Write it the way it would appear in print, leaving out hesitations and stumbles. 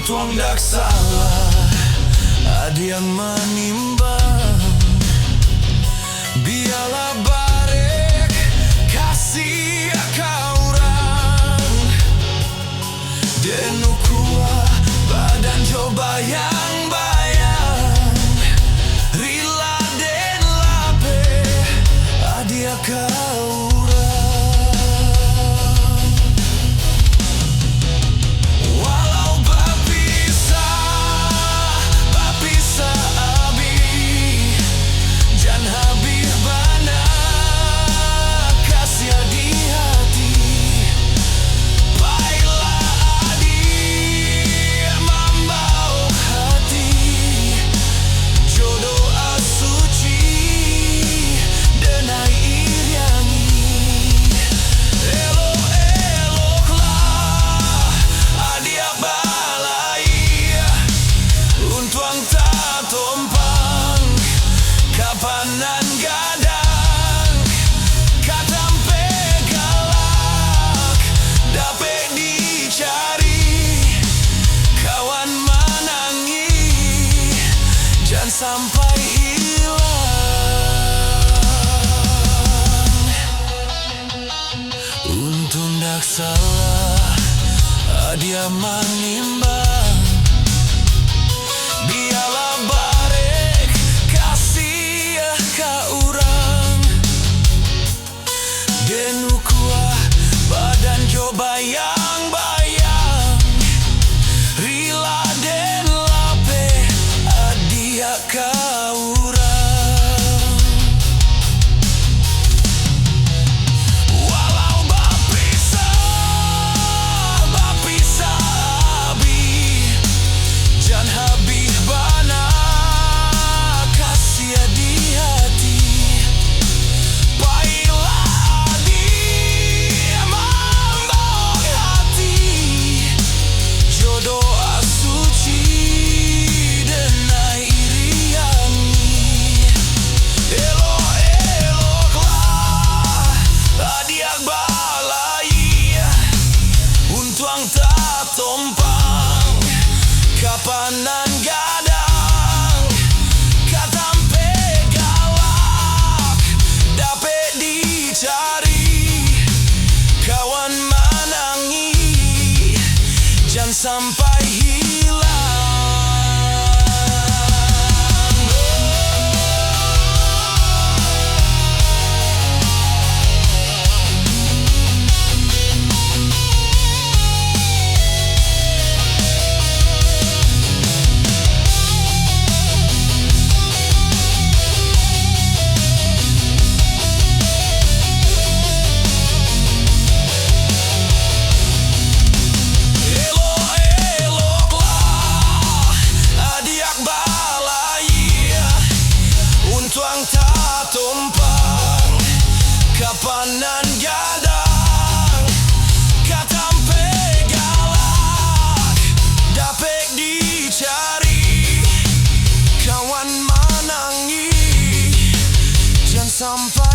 Tuang dak salah adiang manimbang, biarlah barek kasih kaurang denu kuah badan coba yang bayang rila den lape adia kaurang. Kapanan gadang katampe galak dapat dicari kawan menangi jangan sampai hilang. Untung dak salah adia manimbang, biarlah barek kasih kaurang denu kuah badan coba yang bayang rila den lape adia kaurang. Walau bapisah abi jangan habis bana kasih di hati baiklah di mambok hati jodoh asuci denai iriangi eloklah adiak balai untuang tak tompang kapanan gadang katampe galak dapat dicari kawan menangi jangan sampai hilang. Tumpang kapanan gadang katampe galak dapat dicari kawan menangi jangan sampai